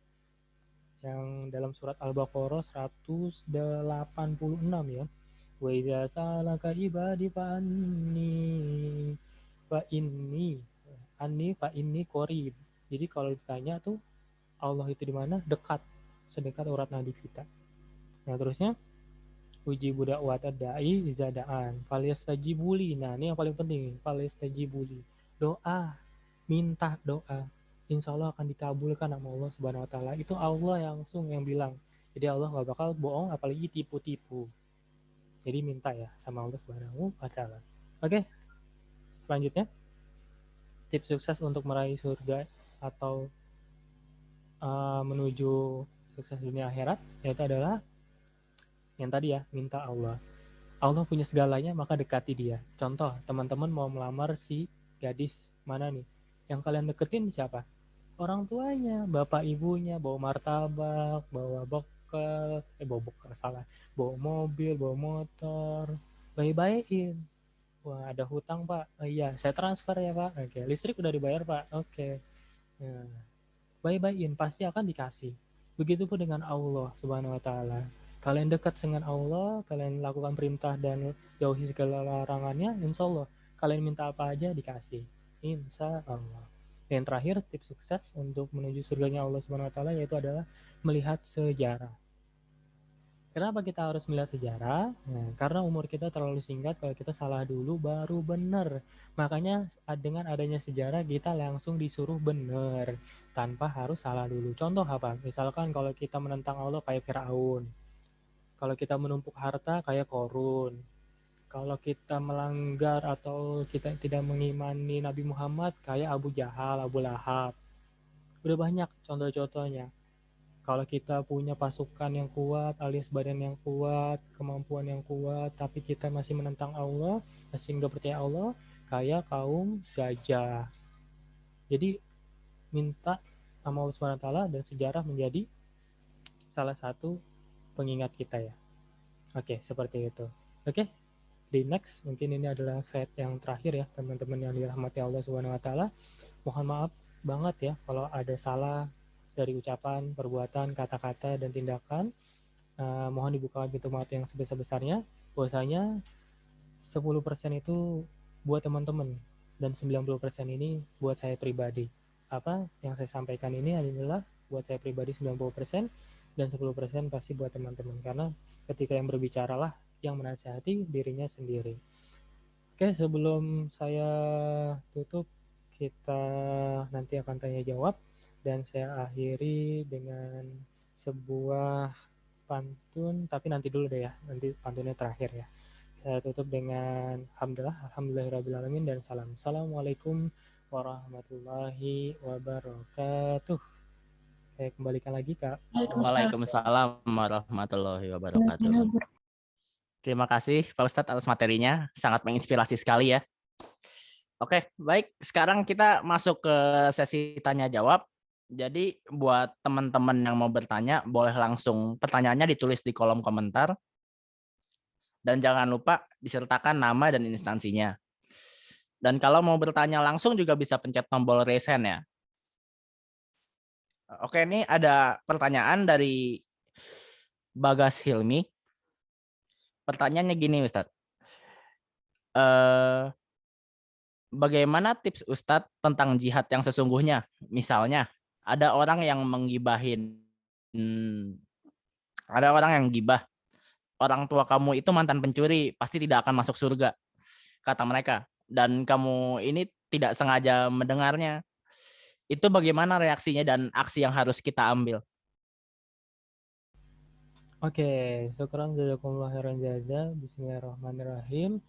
yang dalam surat Al-Baqarah 186 ya. Wa idza salaka ibadi fa inni qarib. Jadi kalau ditanya tuh Allah itu di mana? Dekat, sedekat urat nadi kita. Nah, terusnya uji budak wata dai izadaan falyastajibuli. Nah, ini yang paling penting, falyastajibuli. Doa, minta doa. Insya Allah akan dikabulkan sama Allah Subhanahu wa taala. Itu Allah langsung yang bilang. Jadi Allah gak bakal bohong, apalagi tipu-tipu. Jadi minta ya sama Allah Subhanahu wa taala. Oke. Selanjutnya, tips sukses untuk meraih surga atau menuju sukses dunia akhirat yaitu adalah yang tadi ya, minta Allah. Allah punya segalanya, maka dekati dia. Contoh, teman-teman mau melamar si gadis mana nih? Yang kalian deketin siapa? Orang tuanya, bapak ibunya, bawa martabak, bawa bekal, salah. Bawa mobil, bawa motor, baik-baikin. Wah, ada hutang pak? Iya, saya transfer ya pak. Oke, listrik udah dibayar pak. Oke. Nah, baik-baikin, pasti akan dikasih. Begitupun dengan Allah Subhanahu wa taala. Kalian dekat dengan Allah, kalian lakukan perintah dan jauhi segala larangannya, insya Allah kalian minta apa aja dikasih. Insya Allah. Yang terakhir, tips sukses untuk menuju surganya Allah Subhanahu wa taala yaitu adalah melihat sejarah. Kenapa kita harus melihat sejarah? Nah, karena umur kita terlalu singkat, kalau kita salah dulu baru benar. Makanya dengan adanya sejarah kita langsung disuruh benar tanpa harus salah dulu. Contoh apa? Misalkan kalau kita menentang Allah kayak Firaun. Kalau kita menumpuk harta kayak Korun. Kalau kita melanggar atau kita tidak mengimani Nabi Muhammad kayak Abu Jahal, Abu Lahab. Udah banyak contoh-contohnya. Kalau kita punya pasukan yang kuat, alias badan yang kuat, kemampuan yang kuat, tapi kita masih menentang Allah, masih nggak percaya Allah, kayak kaum gajah. Jadi minta sama Allah SWT dan sejarah menjadi salah satu pengingat kita ya. Oke, seperti itu. Oke, di next mungkin ini adalah slide yang terakhir ya teman-teman yang dirahmati Allah SWT. Mohon maaf banget ya kalau ada salah dari ucapan, perbuatan, kata-kata, dan tindakan. Mohon dibuka pintu maaf yang sebesar-besarnya. Bahwasanya 10% itu buat teman-teman dan 90% ini buat saya pribadi. Apa yang saya sampaikan ini adalah buat saya pribadi 90% dan 10% pasti buat teman-teman, karena ketika yang berbicara lah yang menasihati dirinya sendiri. Oke, sebelum saya tutup, kita nanti akan tanya jawab dan saya akhiri dengan sebuah pantun, tapi nanti dulu deh ya, nanti pantunnya terakhir ya. Saya tutup dengan alhamdulillahirrahmanirrahim dan salam. Assalamualaikum warahmatullahi wabarakatuh. Saya kembalikan lagi Kak. Waalaikumsalam warahmatullahi wabarakatuh. Terima kasih Pak Ustadz atas materinya, sangat menginspirasi sekali ya. Oke, baik. Sekarang kita masuk ke sesi tanya jawab. Jadi buat teman-teman yang mau bertanya, boleh langsung pertanyaannya ditulis di kolom komentar. Dan jangan lupa disertakan nama dan instansinya. Dan kalau mau bertanya langsung juga bisa pencet tombol raise hand ya. Oke, ini ada pertanyaan dari Bagas Hilmi. Pertanyaannya gini Ustadz. Bagaimana tips Ustadz tentang jihad yang sesungguhnya? Misalnya, ada orang yang gibah. Orang tua kamu itu mantan pencuri, pasti tidak akan masuk surga, kata mereka. Dan kamu ini tidak sengaja mendengarnya. Itu bagaimana reaksinya dan aksi yang harus kita ambil? Oke, syukran jazakumullah khairan jaza. Bismillahirrahmanirrahim.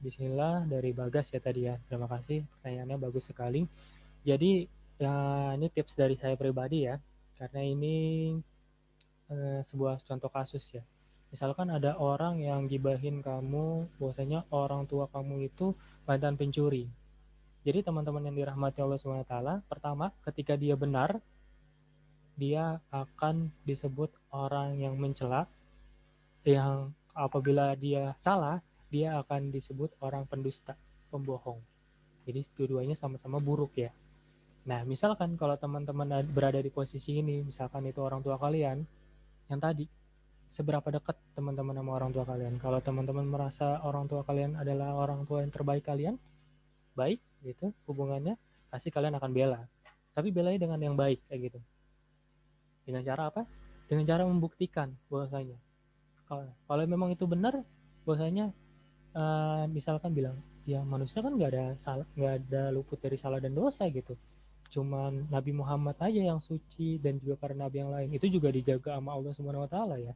Bismillah dari Bagas ya tadi ya. Terima kasih, pertanyaannya bagus sekali. Jadi ya, ini tips dari saya pribadi ya, karena ini sebuah contoh kasus ya. Misalkan ada orang yang gibahin kamu, bahwasanya orang tua kamu itu mantan pencuri. Jadi teman-teman yang dirahmati Allah SWT, pertama ketika dia benar, dia akan disebut orang yang mencela. Yang apabila dia salah, dia akan disebut orang pendusta, pembohong. Jadi dua-duanya sama-sama buruk ya. Nah, misalkan kalau teman-teman berada di posisi ini, misalkan itu orang tua kalian, yang tadi, seberapa dekat teman-teman sama orang tua kalian? Kalau teman-teman merasa orang tua kalian adalah orang tua yang terbaik kalian, baik gitu hubungannya, pasti kalian akan bela. Tapi belanya dengan yang baik kayak gitu. Dengan cara apa? Dengan cara membuktikan bahwasanya kalau memang itu benar, bahwasanya misalkan bilang, ya manusia kan nggak ada luput dari salah dan dosa gitu. Cuman Nabi Muhammad aja yang suci dan juga para nabi yang lain itu juga dijaga sama Allah Subhanahu wa taala ya.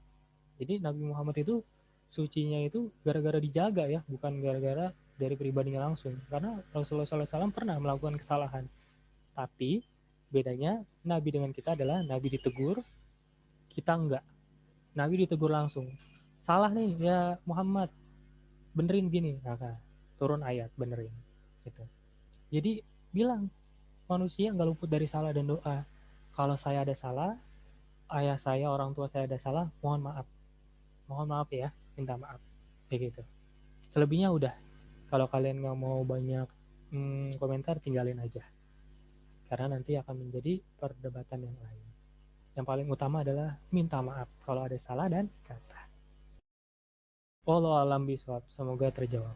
Jadi Nabi Muhammad itu sucinya itu gara-gara dijaga ya, bukan gara-gara dari pribadinya langsung. Karena Rasulullah SAW pernah melakukan kesalahan. Tapi bedanya Nabi dengan kita adalah Nabi ditegur, kita enggak. Nabi ditegur langsung. Salah nih ya Muhammad, benerin gini. Nah, turun ayat benerin gitu. Jadi bilang, manusia nggak luput dari salah dan doa. Kalau saya ada salah, ayah saya, orang tua saya ada salah, mohon maaf ya, minta maaf kayak gitu. Selebihnya udah, kalau kalian nggak mau banyak komentar, tinggalin aja, karena nanti akan menjadi perdebatan yang lain. Yang paling utama adalah minta maaf kalau ada salah dan kata. Wallahu a'lam bishawab, semoga terjawab.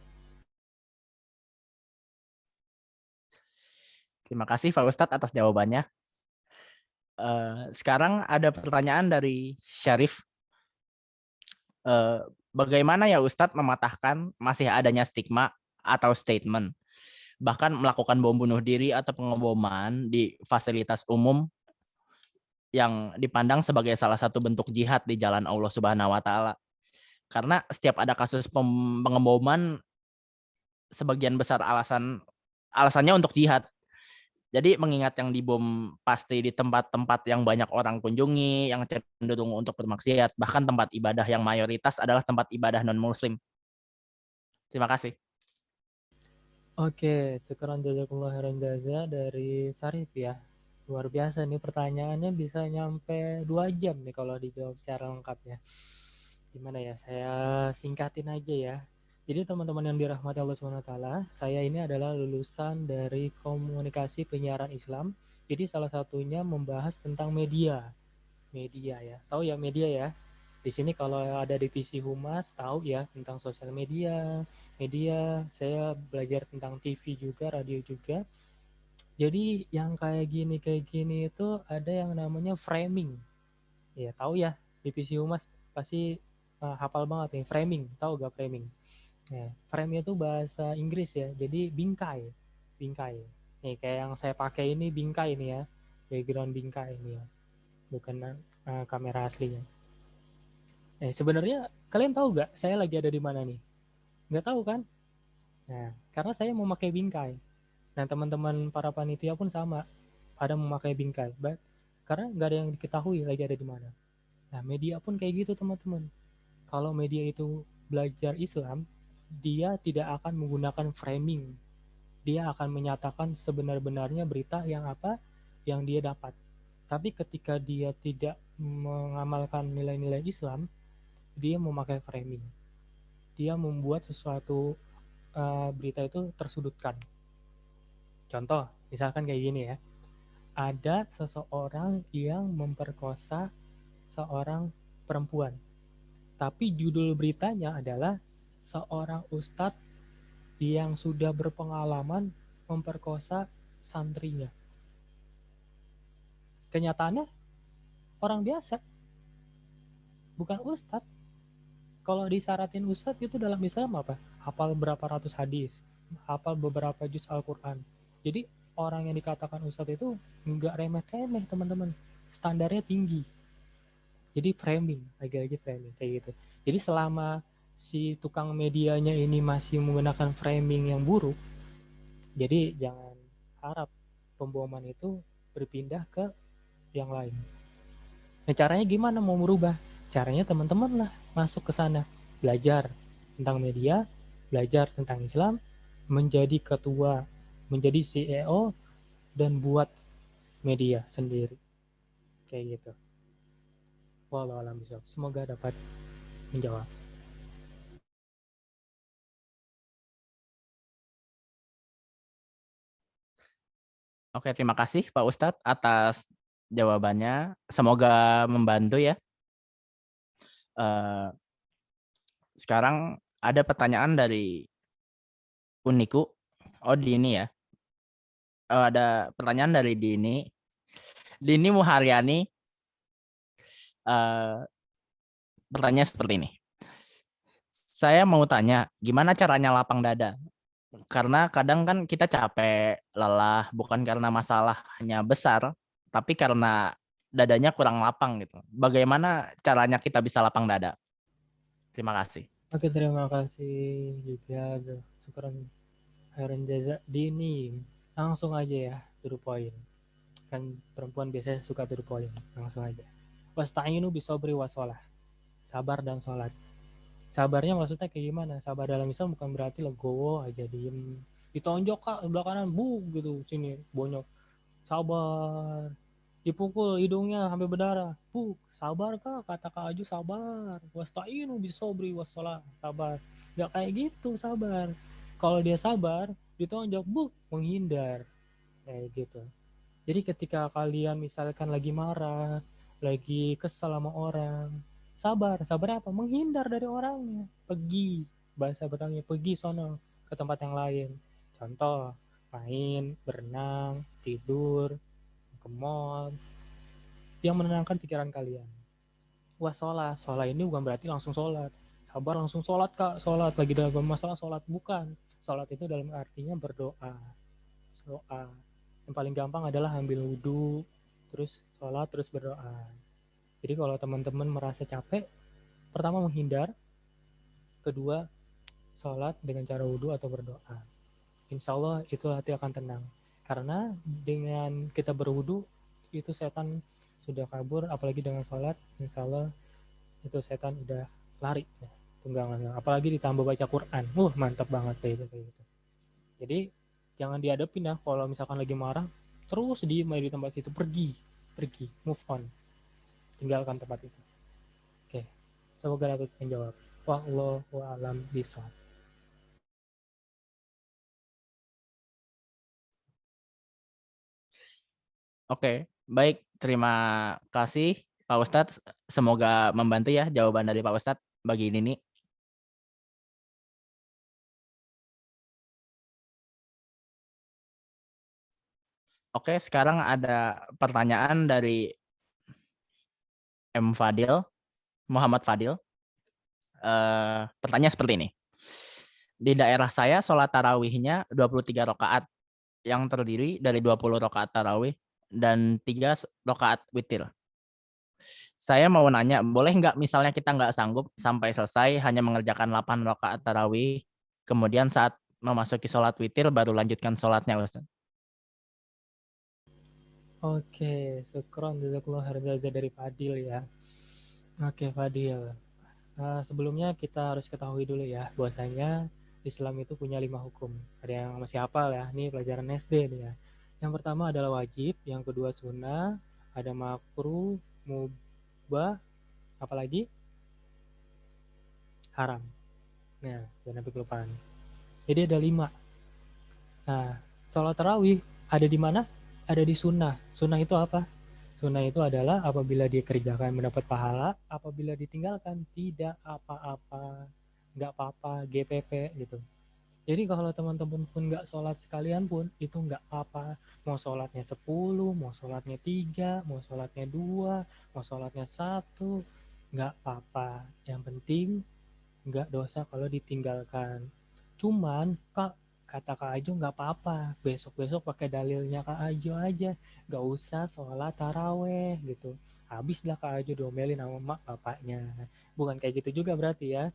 Terima kasih Pak Ustadz atas jawabannya. Sekarang ada pertanyaan dari Syarif. Bagaimana ya Ustadz mematahkan masih adanya stigma atau statement, bahkan melakukan bom bunuh diri atau pengeboman di fasilitas umum yang dipandang sebagai salah satu bentuk jihad di jalan Allah Subhanahu wa taala. Karena setiap ada kasus pengeboman, sebagian besar alasannya untuk jihad. Jadi mengingat yang dibom pasti di tempat-tempat yang banyak orang kunjungi, yang cenderung untuk bermaksiat, bahkan tempat ibadah yang mayoritas adalah tempat ibadah non-muslim. Terima kasih. Oke, syukran jazakumullah khairan jaza dari Sarif ya. Luar biasa nih pertanyaannya bisa nyampe 2 jam nih kalau dijawab secara lengkap ya. Gimana ya? Saya singkatin aja ya. Jadi teman-teman yang dirahmati Allah SWT, saya ini adalah lulusan dari komunikasi penyiaran Islam. Jadi salah satunya membahas tentang media. Media ya. Tahu ya media ya? Di sini kalau ada divisi humas tahu ya tentang sosial media, media. Saya belajar tentang TV juga, radio juga. Jadi yang kayak gini itu ada yang namanya framing. Ya tahu ya divisi humas pasti hafal banget nih framing. Tahu gak framing? Nah, framing itu bahasa Inggris ya. Jadi bingkai, bingkai. Nih kayak yang saya pakai ini bingkai ini ya, background bingkai ini ya, bukan kamera aslinya. Sebenarnya kalian tahu gak saya lagi ada di mana nih? Nggak tahu kan? Nah, karena saya memakai bingkai. Nah, teman-teman para panitia pun sama, pada memakai bingkai. Karena nggak ada yang diketahui lagi ada di mana. Nah, media pun kayak gitu teman-teman. Kalau media itu belajar Islam, dia tidak akan menggunakan framing. Dia akan menyatakan sebenar-benarnya berita yang apa yang dia dapat. Tapi ketika dia tidak mengamalkan nilai-nilai Islam, dia memakai framing. Dia membuat sesuatu berita itu tersudutkan. Contoh, misalkan kayak gini ya. Ada seseorang yang memperkosa seorang perempuan. Tapi judul beritanya adalah seorang ustadz yang sudah berpengalaman memperkosa santrinya. Kenyataannya orang biasa, bukan ustadz. Kalau disyaratin ustadz itu dalam Islam apa? Hafal berapa ratus hadis, hafal beberapa juz Al-Quran. Jadi orang yang dikatakan ustadz itu nggak remeh-temeh teman-teman. Standarnya tinggi. Jadi framing, lagi-lagi framing kayak gitu. Jadi selama si tukang medianya ini masih menggunakan framing yang buruk, jadi jangan harap pembohongan itu berpindah ke yang lain. Nah caranya gimana mau merubah? Caranya teman-teman lah masuk ke sana, belajar tentang media, belajar tentang Islam, menjadi ketua, menjadi CEO, dan buat media sendiri. Kayak gitu. Wallahu a'lam bishawab. Semoga dapat menjawab. Oke, terima kasih Pak Ustadz atas jawabannya. Semoga membantu ya. Sekarang ada pertanyaan dari Uniku. Oh, Dini ya. Ada pertanyaan dari Dini. Dini Muharyani. Pertanyaan seperti ini. Saya mau tanya, gimana caranya lapang dada? Karena kadang kan kita capek, lelah, bukan karena masalahnya besar, tapi karena dadanya kurang lapang gitu. Bagaimana caranya kita bisa lapang dada? Terima kasih. Oke, terima kasih juga. Syukran khairan jaza. Dini, langsung aja ya, to the point. Kan perempuan biasanya suka to the point. Langsung aja. Wasta'inu bisobri wassalah. Sabar dan sholat. Sabarnya maksudnya kayak gimana? Sabar dalam Islam bukan berarti legowo aja diem. Ditonjok kak sebelah kanan, bu gitu sini bonyok. Sabar. Dipukul hidungnya sampai berdarah. Bu, sabar kak, kata Kak Aju sabar. Wasta'inu bisobri wassalah. Sabar. Gak kayak gitu sabar. Kalau dia sabar, ditonjok, bu, menghindar. Kayak gitu. Jadi ketika kalian misalkan lagi marah, lagi kesal sama orang, sabar apa? Menghindar dari orangnya, pergi, bahasa Betangnya pergi sono ke tempat yang lain. Contoh, main, berenang, tidur, ke mall, yang menenangkan pikiran kalian. Sholat ini bukan berarti langsung sholat, sabar langsung sholat kak, sholat lagi dalam masalah sholat, bukan. Sholat itu dalam artinya berdoa, doa. Yang paling gampang adalah ambil wudhu, terus sholat, terus berdoa. Jadi kalau teman-teman merasa capek, pertama menghindar, kedua sholat dengan cara wudhu atau berdoa. Insya Allah itu hati akan tenang. Karena dengan kita berwudhu, itu setan sudah kabur, apalagi dengan sholat, insya Allah itu setan udah lari. Ya, tunggangan. Apalagi ditambah baca Quran. Mantap banget kayak gitu. Jadi jangan dihadapin ya, kalau misalkan lagi marah terus diem aja di tempat itu, pergi, move on, tinggalkan tempat itu. Oke, semoga dapat menjawab. Wallahu a'lam bishawab. Oke, baik. Terima kasih Pak Ustadz. Semoga membantu ya jawaban dari Pak Ustadz bagi Nini. Oke, sekarang ada pertanyaan dari Muhammad Fadil. Pertanyaan seperti ini. Di daerah saya sholat tarawihnya 23 rakaat yang terdiri dari 20 rakaat tarawih dan 3 rakaat witir. Saya mau nanya, boleh nggak misalnya kita nggak sanggup sampai selesai hanya mengerjakan 8 rakaat tarawih, kemudian saat memasuki sholat witir baru lanjutkan sholatnya, Ustaz? Oke, syukron jazakallahu khairan dari Fadil ya. Oke Fadil, sebelumnya kita harus ketahui dulu ya bahwasanya Islam itu punya 5 hukum. Ada yang masih hafal ya, ini pelajaran SD nih ya. Yang pertama adalah wajib, yang kedua sunnah, ada makruh, mubah, apalagi haram. Nah, jangan sampai kelupaan. Jadi ada 5. Nah, sholat tarawih ada di mana? Ada di sunnah. Sunnah itu apa? Sunnah itu adalah apabila dikerjakan mendapat pahala, apabila ditinggalkan tidak apa-apa, nggak apa-apa, GPP gitu. Jadi kalau teman-teman pun nggak sholat sekalian pun itu nggak apa-apa. Mau sholatnya 10, mau sholatnya 3, mau sholatnya 2, mau sholatnya 1, nggak apa-apa. Yang penting nggak dosa kalau ditinggalkan. Cuman kata Kak Ajo nggak apa-apa, besok-besok pakai dalilnya Kak Ajo aja, nggak usah sholat taraweh gitu. Habislah Kak Ajo diomelin sama mak bapaknya. Bukan kayak gitu juga berarti ya.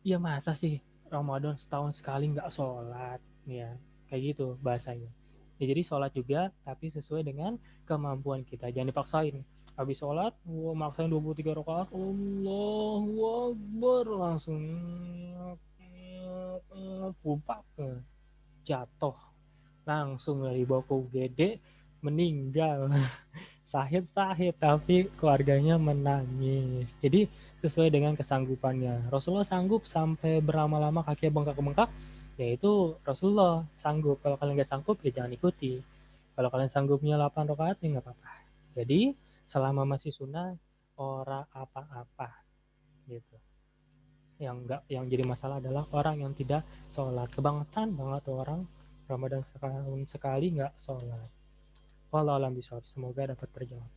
Iya masa sih Ramadan setahun sekali nggak sholat, ya kayak gitu bahasanya. Ya, jadi sholat juga tapi sesuai dengan kemampuan kita, jangan dipaksain. Habis sholat, maksain 23 rakaat, Allahu Akbar, langsung pupak jatuh langsung dari bawa ke UGD, meninggal. Sahid tapi keluarganya menangis. Jadi sesuai dengan kesanggupannya. Rasulullah sanggup sampai berlama-lama kakinya bengkak-bengkak, yaitu Rasulullah sanggup. Kalau kalian nggak sanggup ya jangan ikuti. Kalau kalian sanggupnya 8 rakaat ya nggak apa-apa. Jadi selama masih sunnah ora apa-apa gitu. Yang jadi masalah adalah orang yang tidak sholat. Kebangetan banget orang Ramadan sekali nggak sholat. Wallahu a'lam bishawab. Semoga dapat terjawab.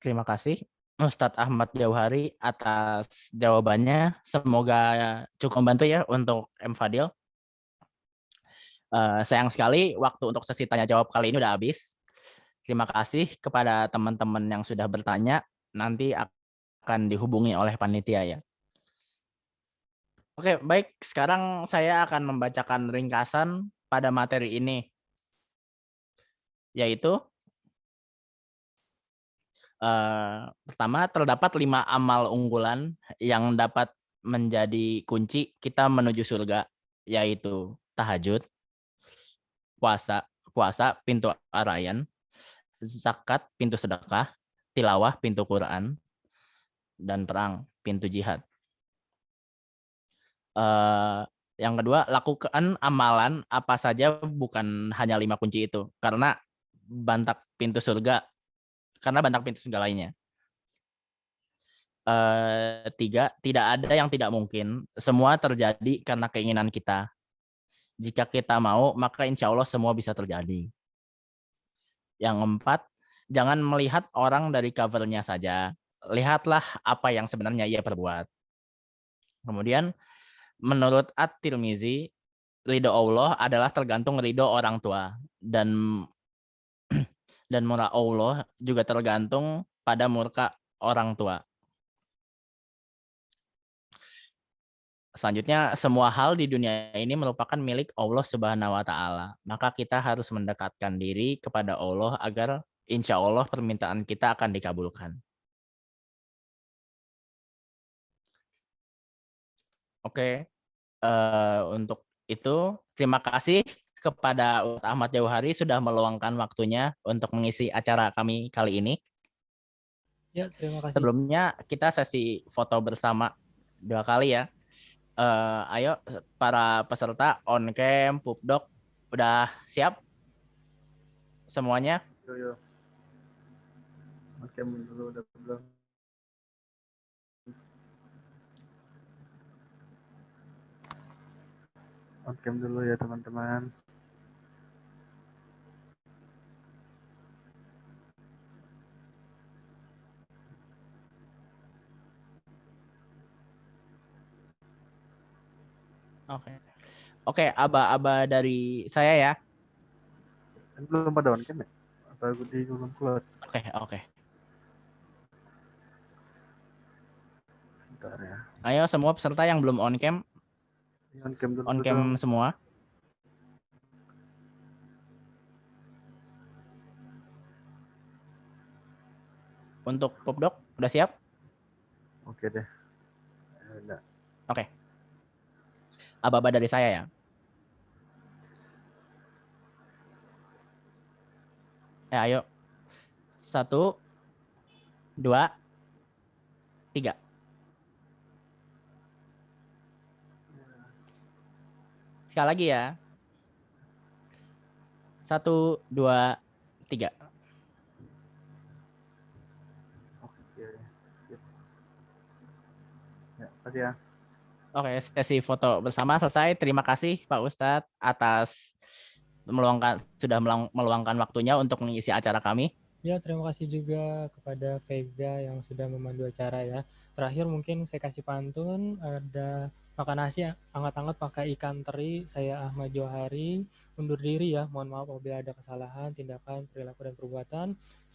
Terima kasih Ustadz Ahmad Jauhari atas jawabannya. Semoga cukup membantu ya untuk M. Fadil. Sayang sekali waktu untuk sesi tanya jawab kali ini udah habis. Terima kasih kepada teman-teman yang sudah bertanya. Nanti akan dihubungi oleh panitia ya. Oke, baik. Sekarang saya akan membacakan ringkasan pada materi ini, yaitu pertama, terdapat 5 amal unggulan yang dapat menjadi kunci kita menuju surga, yaitu tahajud, puasa pintu arayan, zakat pintu sedekah, tilawah pintu Quran, dan perang pintu jihad. Yang kedua, lakukan amalan apa saja bukan hanya 5 kunci itu, karena bantak pintu surga lainnya. 3, tidak ada yang tidak mungkin, semua terjadi karena keinginan kita. Jika kita mau, maka insya Allah semua bisa terjadi. Yang 4, jangan melihat orang dari covernya saja, lihatlah apa yang sebenarnya ia perbuat. Kemudian, menurut At-Tirmizi, ridho Allah adalah tergantung ridho orang tua, dan murka Allah juga tergantung pada murka orang tua. Selanjutnya, semua hal di dunia ini merupakan milik Allah Subhanahu wa Ta'ala. Maka kita harus mendekatkan diri kepada Allah agar insya Allah permintaan kita akan dikabulkan. Oke. Untuk itu terima kasih kepada Ustadz Ahmad Jauhari sudah meluangkan waktunya untuk mengisi acara kami kali ini. Ya, terima kasih. Sebelumnya kita sesi foto bersama 2 kali ya. Ayo para peserta on cam, Pupdok udah siap semuanya? Yo. Oke, dulu udah belum. On cam dulu ya teman-teman. Oke, aba-aba dari saya ya. Belum pada on cam ya? Atau di belum keluar? Oke. Bentar ya. Ayo semua peserta yang belum on cam On cam dulu on dong. cam semua. Untuk Pupdok udah siap? Oke deh. Udah. Oke. Aba-aba dari saya ya. Ayo. 1, 2, 3. Sekali lagi ya. 1, 2, 3. Oke. Sip. Ya, makasih ya. Oke, sesi foto bersama selesai. Terima kasih Pak Ustadz atas sudah meluangkan waktunya untuk mengisi acara kami. Ya, terima kasih juga kepada Vega yang sudah memandu acara ya. Terakhir mungkin saya kasih pantun, ada makan nasi hangat-hangat pakai ikan teri. Saya Ahmad Johari, undur diri ya. Mohon maaf apabila ada kesalahan, tindakan, perilaku, dan perbuatan.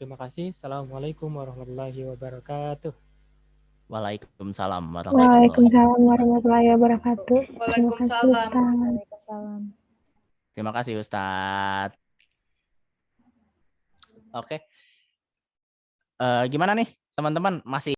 Terima kasih. Assalamualaikum warahmatullahi wabarakatuh. Waalaikumsalam Waalaikumsalam warahmatullahi wabarakatuh. Terima kasih Waalaikumsalam. Ustaz. Waalaikumsalam. Terima kasih Ustadz. Oke. Gimana nih teman-teman, masih